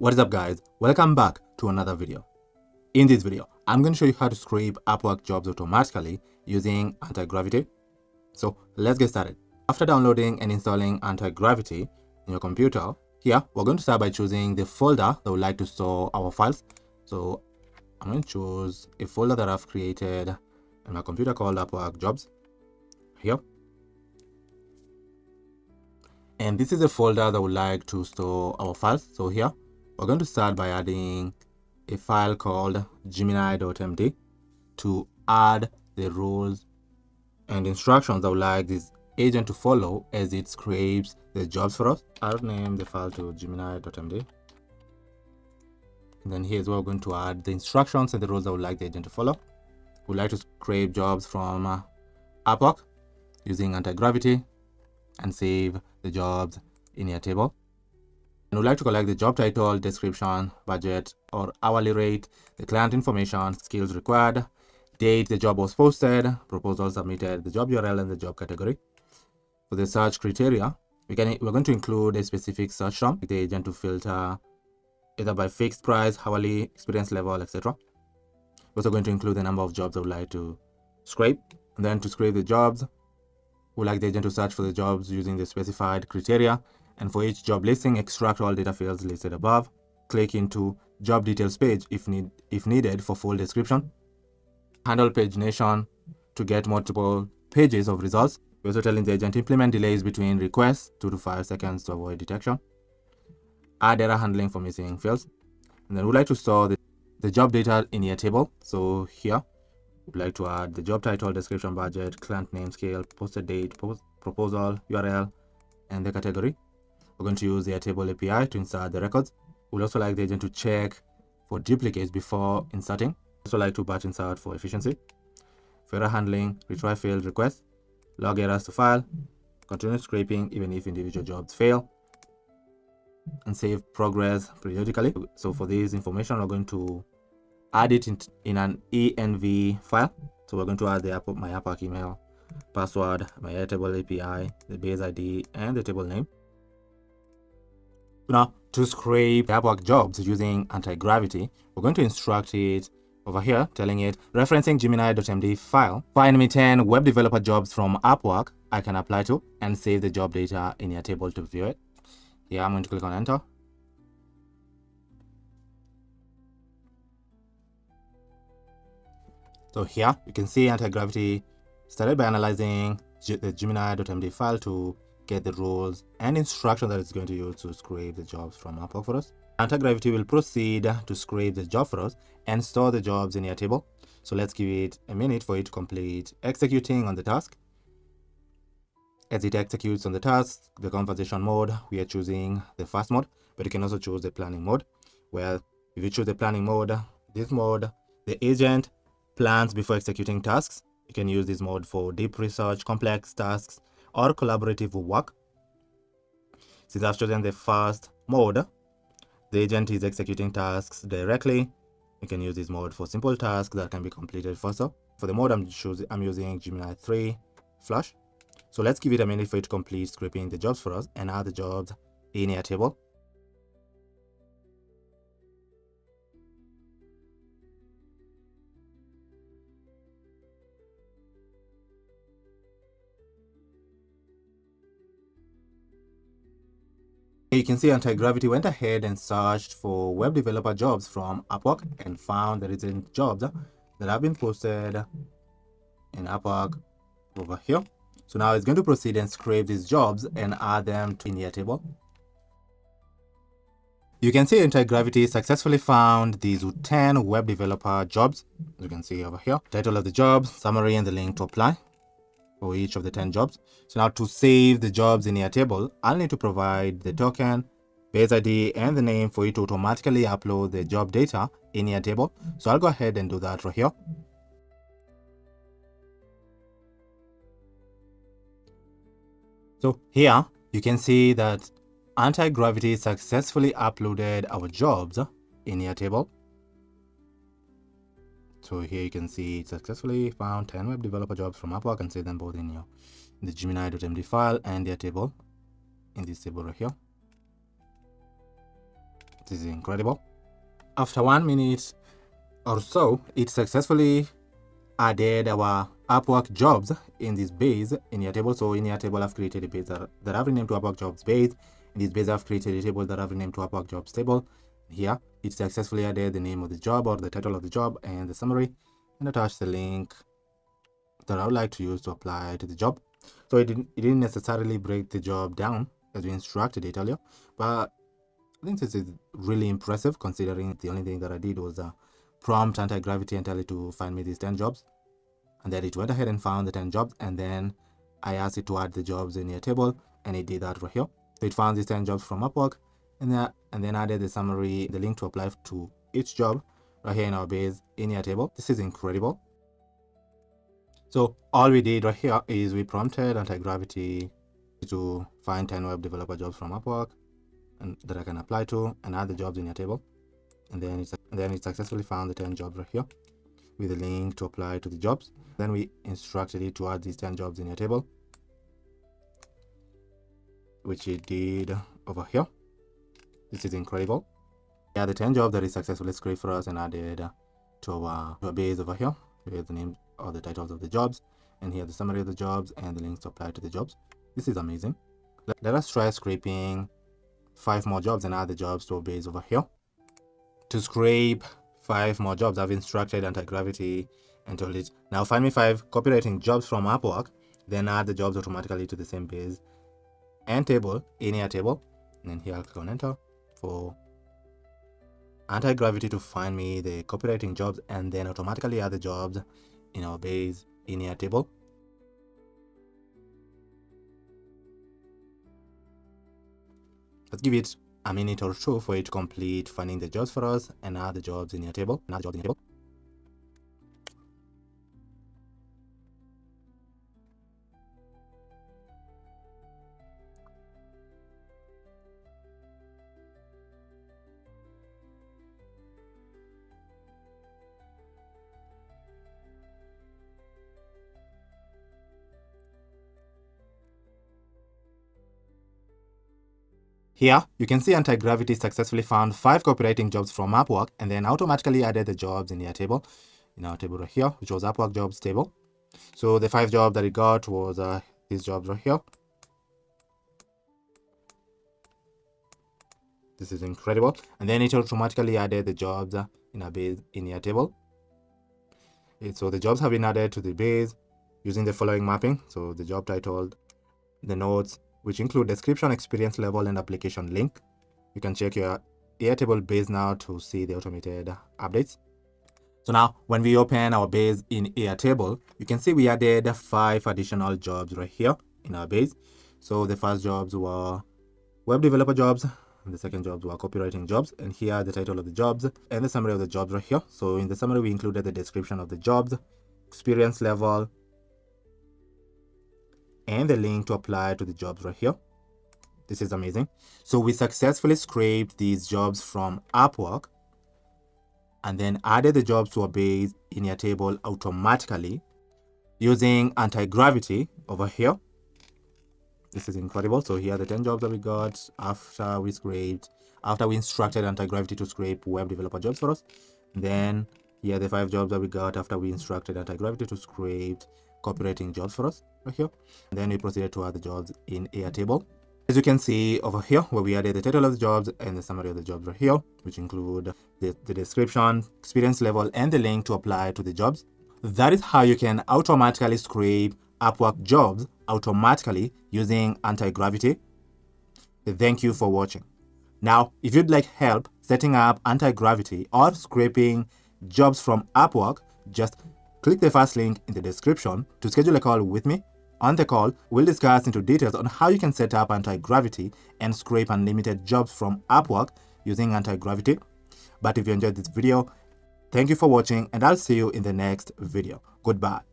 What is up guys, welcome back to another video. In this video, I'm going to show you how to scrape Upwork jobs automatically using Antigravity. So let's get started. After downloading and installing Antigravity in your computer, here we're going to start by choosing the folder that we like to store our files. So I'm going to choose a folder that I've created in my computer called Upwork jobs here. And this is a folder that we like to store our files. So here we're going to start by adding a file called gemini.md to add the rules and instructions that we like this agent to follow as it scrapes the jobs for us. I'll name the file to gemini.md. And then here's where we're going to add the instructions and the rules that we like the agent to follow. We like to scrape jobs from Upwork using Antigravity and save the jobs in your table. And we'd like to collect the job title, description, budget or hourly rate, the client information, skills required, date the job was posted, proposal submitted, the job URL and the job category. For the search criteria, we're going to include a specific search term with the agent to filter either by fixed price, hourly, experience level, etc. We're also going to include the number of jobs that we'd like to scrape. And then to scrape the jobs, we'd like the agent to search for the jobs using the specified criteria. And for each job listing, extract all data fields listed above. Click into job details page if needed for full description. Handle pagination to get multiple pages of results. We're also telling the agent implement delays between requests 2 to 5 seconds to avoid detection. Add error handling for missing fields. And then we'd like to store the job data in your table. So here we'd like to add the job title, description, budget, client name, scale, posted date, proposal, URL, and the category. We're going to use the Airtable API to insert the records. We'd also like the agent to check for duplicates before inserting. Also like to batch insert for efficiency. For error handling, retry failed requests, log errors to file, continue scraping even if individual jobs fail, and save progress periodically. So for this information, we're going to add it in an env file. So we're going to add my Upwork email, password, my Airtable API, the base ID, and the table name. Now, to scrape Upwork jobs using Antigravity, we're going to instruct it over here, telling it, referencing gemini.md file, find me 10 web developer jobs from Upwork I can apply to and save the job data in your table to view it. Here, I'm going to click on enter. So here, you can see Antigravity started by analyzing the gemini.md file to get the rules and instructions that it's going to use to scrape the jobs from Upwork for us. Antigravity will proceed to scrape the job for us and store the jobs in your table. So let's give it a minute for it to complete executing on the task. As it executes on the task, the conversation mode, we are choosing the fast mode, but you can also choose the planning mode. Well, if you choose the planning mode, this mode, the agent plans before executing tasks. You can use this mode for deep research, complex tasks, or collaborative work. Since I've chosen the fast mode, the agent is executing tasks directly. You can use this mode for simple tasks that can be completed faster. For the mode I'm using Gemini 3 Flash. So let's give it a minute for it to complete scraping the jobs for us and add the jobs in your table. You can see Antigravity went ahead and searched for web developer jobs from Upwork and found the recent jobs that have been posted in Upwork over here. So now it's going to proceed and scrape these jobs and add them to in your table. You can see Antigravity successfully found these 10 web developer jobs. As you can see over here, title of the job, summary, and the link to apply for each of the 10 jobs. So now to save the jobs in your table, I'll need to provide the token, base ID, and the name for it to automatically upload the job data in your table. So I'll go ahead and do that right here. So here you can see that Antigravity successfully uploaded our jobs in your table. So here you can see it successfully found 10 web developer jobs from Upwork and saved them both in the gemini.md file and their table in this table right here. This is incredible. After 1 minute or so, it successfully added our Upwork jobs in this base in your table. So in your table, I've created a base that I've renamed to Upwork jobs base. In this base, I've created a table that I've renamed to Upwork jobs table. Here, it successfully added the name of the job or the title of the job and the summary, and attached the link that I would like to use to apply to the job. So it didn't necessarily break the job down as we instructed it earlier, but I think this is really impressive considering the only thing that I did was prompt Antigravity and tell it to find me these 10 jobs. And then it went ahead and found the 10 jobs, and then I asked it to add the jobs in your table, and it did that right here. So it found these 10 jobs from Upwork, and then added the summary, the link to apply to each job right here in our base in your table. This is incredible. So all we did right here is we prompted Antigravity to find 10 web developer jobs from Upwork and that I can apply to, and add the jobs in your table. And then it successfully found the 10 jobs right here with a link to apply to the jobs. Then we instructed it to add these 10 jobs in your table, which it did over here. This is incredible. Yeah, the 10 jobs that it successfully scraped for us and added to our base over here. Here's the name or the titles of the jobs, and here the summary of the jobs and the links to apply to the jobs. This is amazing. Let us try scraping 5 more jobs and add the jobs to our base over here. To scrape 5 more jobs, I've instructed Antigravity and told it, now find me 5 copywriting jobs from Upwork, then add the jobs automatically to the same base and table in your table. And then here I'll click on enter for Antigravity to find me the copywriting jobs and then automatically add the jobs in our base in your table. Let's give it a minute or two for it to complete finding the jobs for us and add the jobs in your table. Here, you can see Antigravity successfully found 5 copywriting jobs from Upwork and then automatically added the jobs in your table, in our table right here, which was Upwork jobs table. So the 5 jobs that it got was these jobs right here. This is incredible. And then it automatically added the jobs in our base in your table. So the jobs have been added to the base using the following mapping. So the job title, the notes, which include description, experience level, and application link. You can check your Airtable base now to see the automated updates. So now when we open our base in Airtable, you can see we added 5 additional jobs right here in our base. So the first jobs were web developer jobs, and the second jobs were copywriting jobs, and here the title of the jobs and the summary of the jobs right here. So in the summary, we included the description of the jobs, experience level, and the link to apply to the jobs right here. This is amazing. So we successfully scraped these jobs from Upwork and then added the jobs to a base in your table automatically using Antigravity over here. This is incredible. So here are the 10 jobs that we got after we instructed Antigravity to scrape web developer jobs for us. And then here are the 5 jobs that we got after we instructed Antigravity to scrape copywriting jobs for us right here. And then we proceeded to add the jobs in Airtable. As you can see over here, where we added the title of the jobs and the summary of the jobs right here, which include the description, experience level, and the link to apply to the jobs. That is how you can automatically scrape Upwork jobs automatically using Antigravity. Thank you for watching. Now, if you'd like help setting up Antigravity or scraping jobs from Upwork, just click the first link in the description to schedule a call with me. On the call, we'll discuss into details on how you can set up Antigravity and scrape unlimited jobs from Upwork using Antigravity. But if you enjoyed this video, thank you for watching, and I'll see you in the next video. Goodbye.